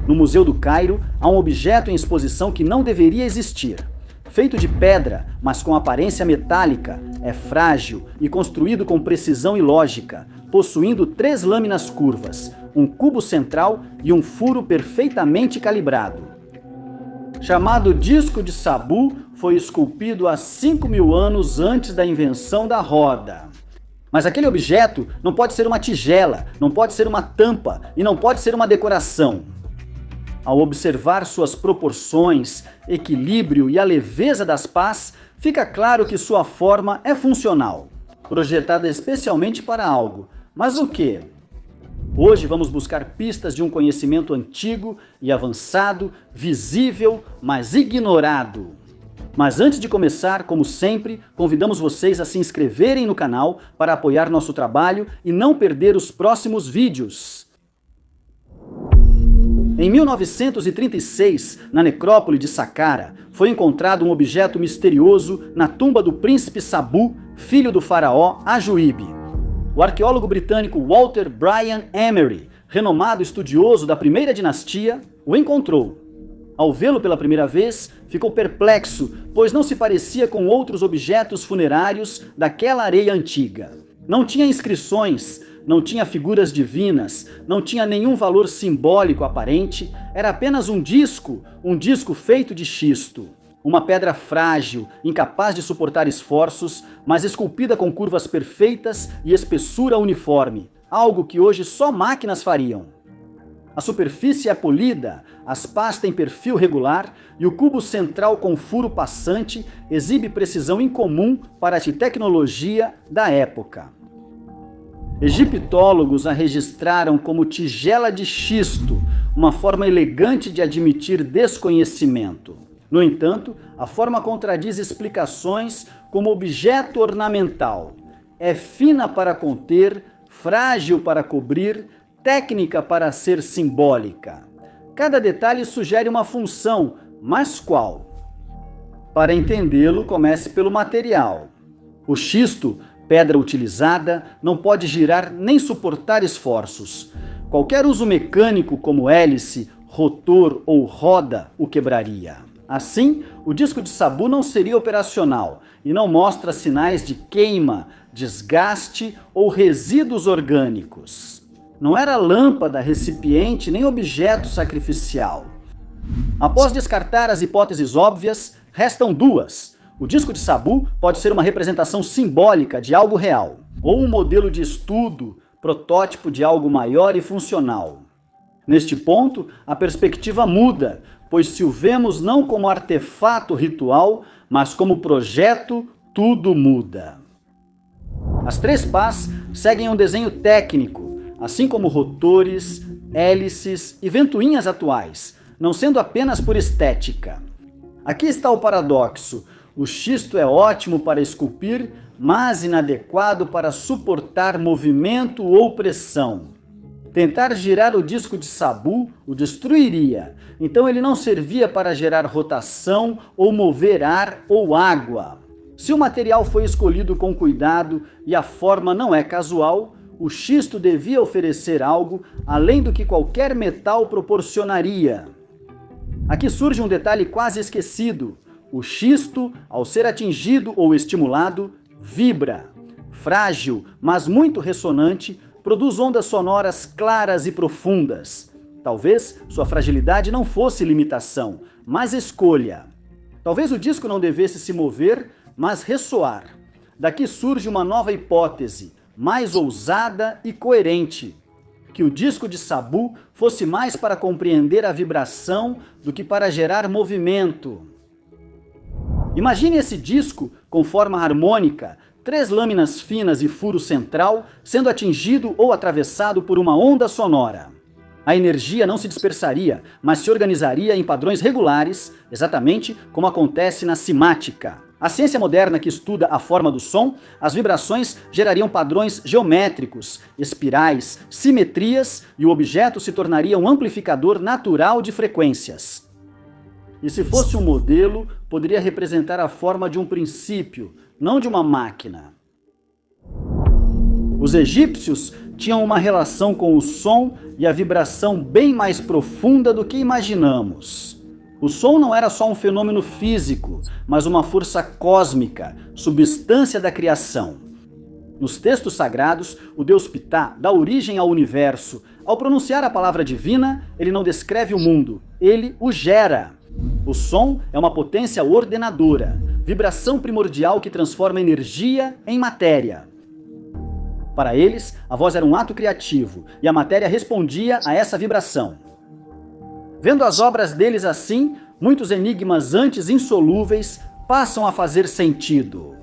No Museu do Cairo, há um objeto em exposição que não deveria existir. Feito de pedra, mas com aparência metálica, é frágil e construído com precisão e lógica, possuindo 3 lâminas curvas, um cubo central e um furo perfeitamente calibrado. Chamado Disco de Sabu, foi esculpido há 5.000 anos antes da invenção da roda. Mas aquele objeto não pode ser uma tigela, não pode ser uma tampa e não pode ser uma decoração. Ao observar suas proporções, equilíbrio e a leveza das pás, fica claro que sua forma é funcional, projetada especialmente para algo. Mas o quê? Hoje vamos buscar pistas de um conhecimento antigo e avançado, visível, mas ignorado. Mas antes de começar, como sempre, convidamos vocês a se inscreverem no canal para apoiar nosso trabalho e não perder os próximos vídeos. Em 1936, na necrópole de Saqqara, foi encontrado um objeto misterioso na tumba do príncipe Sabu, filho do faraó Ajuíbe. O arqueólogo britânico Walter Bryan Emery, renomado estudioso da primeira dinastia, o encontrou. Ao vê-lo pela primeira vez, ficou perplexo, pois não se parecia com outros objetos funerários daquela areia antiga. Não tinha inscrições, não tinha figuras divinas, não tinha nenhum valor simbólico aparente, era apenas um disco feito de xisto. Uma pedra frágil, incapaz de suportar esforços, mas esculpida com curvas perfeitas e espessura uniforme, algo que hoje só máquinas fariam. A superfície é polida, as pás têm perfil regular e o cubo central com furo passante exibe precisão incomum para a tecnologia da época. Egiptólogos a registraram como tigela de xisto, uma forma elegante de admitir desconhecimento. No entanto, a forma contradiz explicações como objeto ornamental. É fina para conter, frágil para cobrir, técnica para ser simbólica. Cada detalhe sugere uma função, mas qual? Para entendê-lo, comece pelo material. O xisto, pedra utilizada, não pode girar nem suportar esforços. Qualquer uso mecânico como hélice, rotor ou roda o quebraria. Assim, o disco de Sabu não seria operacional e não mostra sinais de queima, desgaste ou resíduos orgânicos. Não era lâmpada, recipiente nem objeto sacrificial. Após descartar as hipóteses óbvias, restam 2. O disco de Sabu pode ser uma representação simbólica de algo real, ou um modelo de estudo, protótipo de algo maior e funcional. Neste ponto, a perspectiva muda, pois se o vemos não como artefato ritual, mas como projeto, tudo muda. As 3 pás seguem um desenho técnico, assim como rotores, hélices e ventoinhas atuais, não sendo apenas por estética. Aqui está o paradoxo. O xisto é ótimo para esculpir, mas inadequado para suportar movimento ou pressão. Tentar girar o disco de Sabu o destruiria, então ele não servia para gerar rotação ou mover ar ou água. Se o material foi escolhido com cuidado e a forma não é casual, o xisto devia oferecer algo além do que qualquer metal proporcionaria. Aqui surge um detalhe quase esquecido. O xisto, ao ser atingido ou estimulado, vibra. Frágil, mas muito ressonante, produz ondas sonoras claras e profundas. Talvez sua fragilidade não fosse limitação, mas escolha. Talvez o disco não devesse se mover, mas ressoar. Daqui surge uma nova hipótese, mais ousada e coerente. Que o disco de Sabu fosse mais para compreender a vibração do que para gerar movimento. Imagine esse disco com forma harmônica, 3 lâminas finas e furo central, sendo atingido ou atravessado por uma onda sonora. A energia não se dispersaria, mas se organizaria em padrões regulares, exatamente como acontece na cimática. A ciência moderna que estuda a forma do som, as vibrações gerariam padrões geométricos, espirais, simetrias e o objeto se tornaria um amplificador natural de frequências. E se fosse um modelo, poderia representar a forma de um princípio, não de uma máquina. Os egípcios tinham uma relação com o som e a vibração bem mais profunda do que imaginamos. O som não era só um fenômeno físico, mas uma força cósmica, substância da criação. Nos textos sagrados, o deus Ptah dá origem ao universo. Ao pronunciar a palavra divina, ele não descreve o mundo, ele o gera. O som é uma potência ordenadora, vibração primordial que transforma energia em matéria. Para eles, a voz era um ato criativo e a matéria respondia a essa vibração. Vendo as obras deles assim, muitos enigmas antes insolúveis passam a fazer sentido.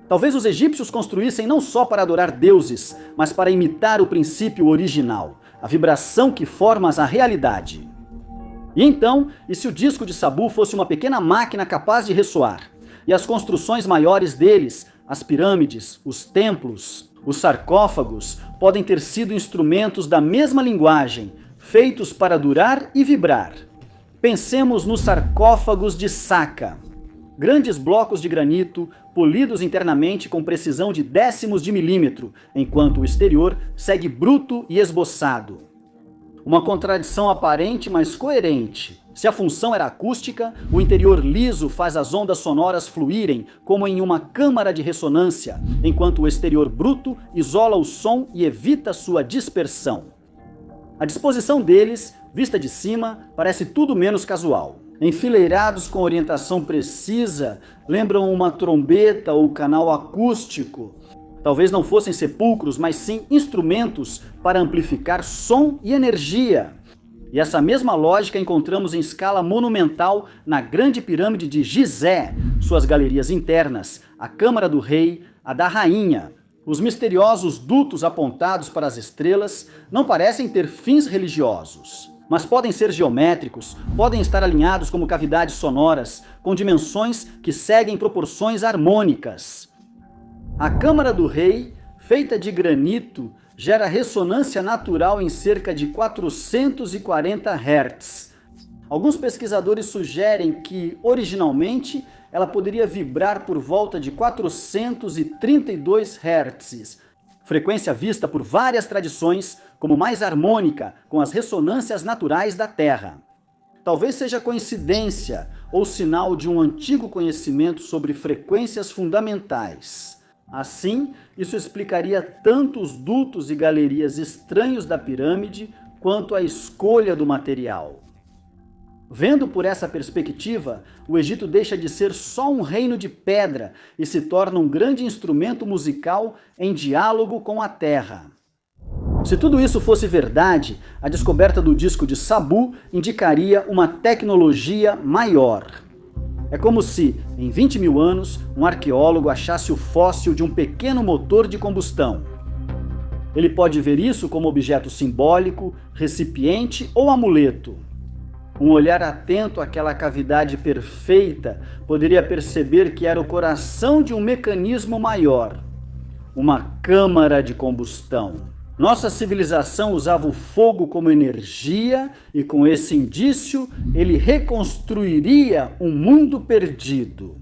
Talvez os egípcios construíssem não só para adorar deuses, mas para imitar o princípio original, a vibração que forma a realidade. E então, e se o disco de Sabu fosse uma pequena máquina capaz de ressoar? E as construções maiores deles, as pirâmides, os templos, os sarcófagos, podem ter sido instrumentos da mesma linguagem, feitos para durar e vibrar. Pensemos nos sarcófagos de Saqqara. Grandes blocos de granito, polidos internamente com precisão de décimos de milímetro, enquanto o exterior segue bruto e esboçado. Uma contradição aparente, mas coerente. Se a função era acústica, o interior liso faz as ondas sonoras fluírem como em uma câmara de ressonância, enquanto o exterior bruto isola o som e evita sua dispersão. A disposição deles, vista de cima, parece tudo menos casual. Enfileirados com orientação precisa, lembram uma trombeta ou canal acústico. Talvez não fossem sepulcros, mas sim instrumentos para amplificar som e energia. E essa mesma lógica encontramos em escala monumental na Grande Pirâmide de Gizé, suas galerias internas, a Câmara do Rei, a da Rainha. Os misteriosos dutos apontados para as estrelas não parecem ter fins religiosos, mas podem ser geométricos, podem estar alinhados como cavidades sonoras, com dimensões que seguem proporções harmônicas. A Câmara do Rei, feita de granito, gera ressonância natural em cerca de 440 Hz. Alguns pesquisadores sugerem que, originalmente, ela poderia vibrar por volta de 432 Hz, frequência vista por várias tradições como mais harmônica com as ressonâncias naturais da Terra. Talvez seja coincidência ou sinal de um antigo conhecimento sobre frequências fundamentais. Assim, isso explicaria tanto os dutos e galerias estranhos da pirâmide quanto a escolha do material. Vendo por essa perspectiva, o Egito deixa de ser só um reino de pedra e se torna um grande instrumento musical em diálogo com a terra. Se tudo isso fosse verdade, a descoberta do disco de Sabu indicaria uma tecnologia maior. É como se, em 20 mil anos, um arqueólogo achasse o fóssil de um pequeno motor de combustão. Ele pode ver isso como objeto simbólico, recipiente ou amuleto. Um olhar atento àquela cavidade perfeita poderia perceber que era o coração de um mecanismo maior, uma câmara de combustão. Nossa civilização usava o fogo como energia e com esse indício ele reconstruiria um mundo perdido.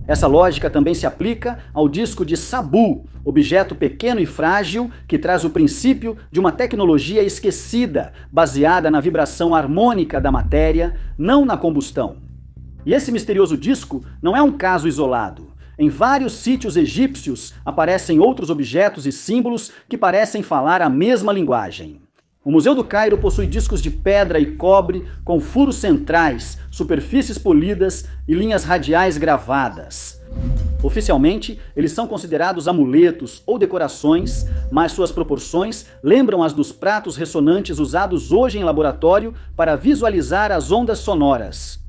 Essa lógica também se aplica ao disco de Sabu, objeto pequeno e frágil que traz o princípio de uma tecnologia esquecida, baseada na vibração harmônica da matéria, não na combustão. E esse misterioso disco não é um caso isolado. Em vários sítios egípcios aparecem outros objetos e símbolos que parecem falar a mesma linguagem. O Museu do Cairo possui discos de pedra e cobre com furos centrais, superfícies polidas e linhas radiais gravadas. Oficialmente, eles são considerados amuletos ou decorações, mas suas proporções lembram as dos pratos ressonantes usados hoje em laboratório para visualizar as ondas sonoras.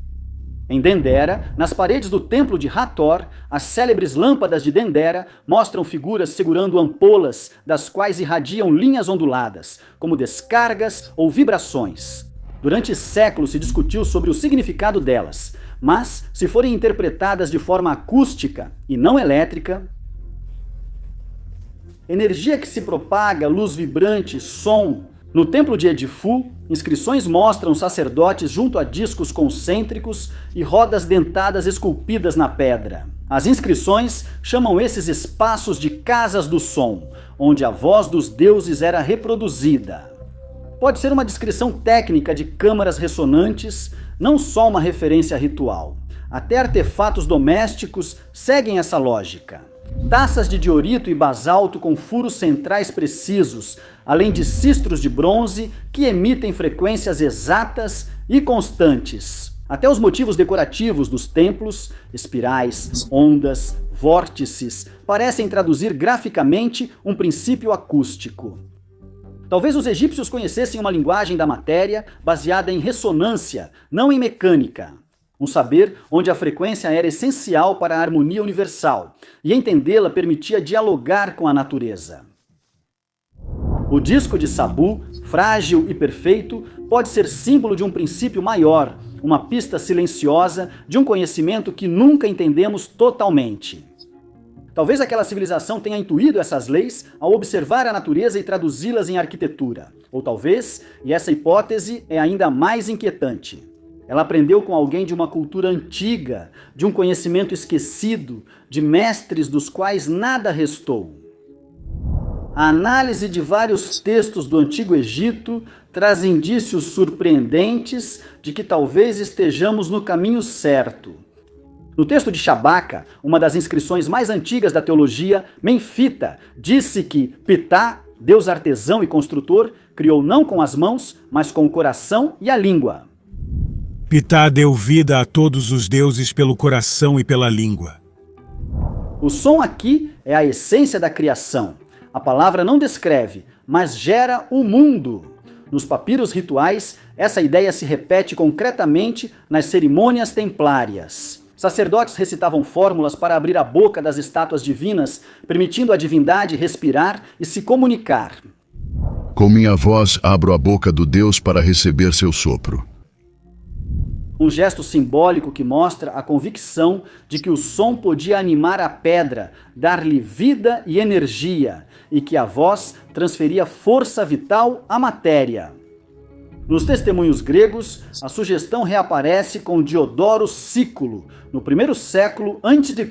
Em Dendera, nas paredes do templo de Hathor, as célebres lâmpadas de Dendera mostram figuras segurando ampolas, das quais irradiam linhas onduladas, como descargas ou vibrações. Durante séculos se discutiu sobre o significado delas, mas, se forem interpretadas de forma acústica e não elétrica, energia que se propaga, luz vibrante, som. No templo de Edifu, inscrições mostram sacerdotes junto a discos concêntricos e rodas dentadas esculpidas na pedra. As inscrições chamam esses espaços de casas do som, onde a voz dos deuses era reproduzida. Pode ser uma descrição técnica de câmaras ressonantes, não só uma referência ritual. Até artefatos domésticos seguem essa lógica. Taças de diorito e basalto com furos centrais precisos, além de cistros de bronze que emitem frequências exatas e constantes. Até os motivos decorativos dos templos, espirais, ondas, vórtices, parecem traduzir graficamente um princípio acústico. Talvez os egípcios conhecessem uma linguagem da matéria baseada em ressonância, não em mecânica. Um saber onde a frequência era essencial para a harmonia universal, e entendê-la permitia dialogar com a natureza. O disco de Sabu, frágil e perfeito, pode ser símbolo de um princípio maior, uma pista silenciosa de um conhecimento que nunca entendemos totalmente. Talvez aquela civilização tenha intuído essas leis ao observar a natureza e traduzi-las em arquitetura. Ou talvez, e essa hipótese é ainda mais inquietante, ela aprendeu com alguém de uma cultura antiga, de um conhecimento esquecido, de mestres dos quais nada restou. A análise de vários textos do Antigo Egito traz indícios surpreendentes de que talvez estejamos no caminho certo. No texto de Shabaka, uma das inscrições mais antigas da teologia, Menfita disse que Ptah, deus artesão e construtor, criou não com as mãos, mas com o coração e a língua. Ptah deu vida a todos os deuses pelo coração e pela língua. O som aqui é a essência da criação. A palavra não descreve, mas gera o mundo. Nos papiros rituais, essa ideia se repete concretamente nas cerimônias templárias. Sacerdotes recitavam fórmulas para abrir a boca das estátuas divinas, permitindo à divindade respirar e se comunicar. Com minha voz abro a boca do Deus para receber seu sopro. Um gesto simbólico que mostra a convicção de que o som podia animar a pedra, dar-lhe vida e energia, e que a voz transferia força vital à matéria. Nos testemunhos gregos, a sugestão reaparece com Diodoro Sículo, no 1º século a.C.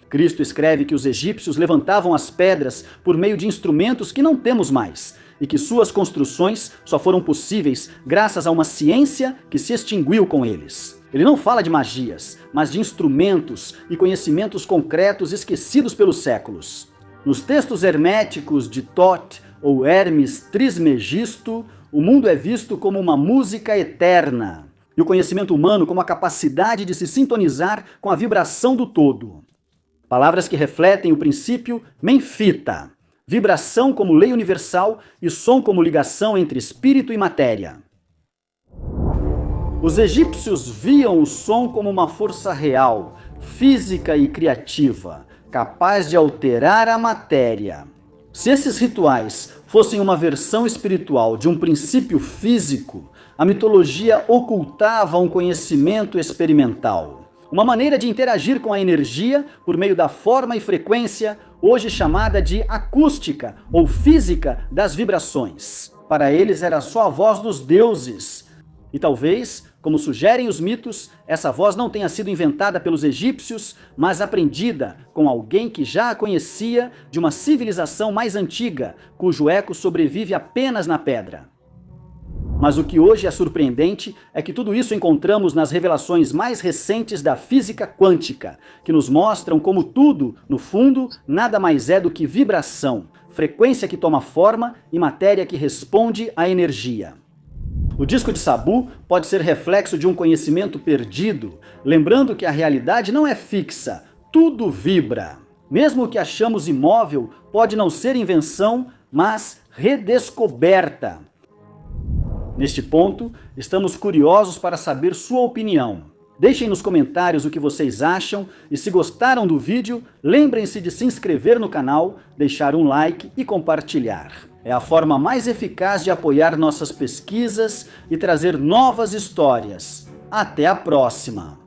Cristo escreve que os egípcios levantavam as pedras por meio de instrumentos que não temos mais, e que suas construções só foram possíveis graças a uma ciência que se extinguiu com eles. Ele não fala de magias, mas de instrumentos e conhecimentos concretos esquecidos pelos séculos. Nos textos herméticos de Thoth ou Hermes Trismegisto, o mundo é visto como uma música eterna, e o conhecimento humano como a capacidade de se sintonizar com a vibração do todo. Palavras que refletem o princípio Menfita, vibração como lei universal e som como ligação entre espírito e matéria. Os egípcios viam o som como uma força real, física e criativa, capaz de alterar a matéria. Se esses rituais fossem uma versão espiritual de um princípio físico, a mitologia ocultava um conhecimento experimental. Uma maneira de interagir com a energia por meio da forma e frequência, hoje chamada de acústica ou física das vibrações. Para eles era só a voz dos deuses. E talvez, como sugerem os mitos, essa voz não tenha sido inventada pelos egípcios, mas aprendida com alguém que já a conhecia de uma civilização mais antiga, cujo eco sobrevive apenas na pedra. Mas o que hoje é surpreendente é que tudo isso encontramos nas revelações mais recentes da física quântica, que nos mostram como tudo, no fundo, nada mais é do que vibração, frequência que toma forma e matéria que responde à energia. O disco de Sabu pode ser reflexo de um conhecimento perdido, lembrando que a realidade não é fixa, tudo vibra. Mesmo o que achamos imóvel pode não ser invenção, mas redescoberta. Neste ponto, estamos curiosos para saber sua opinião. Deixem nos comentários o que vocês acham e se gostaram do vídeo, lembrem-se de se inscrever no canal, deixar um like e compartilhar. É a forma mais eficaz de apoiar nossas pesquisas e trazer novas histórias. Até a próxima!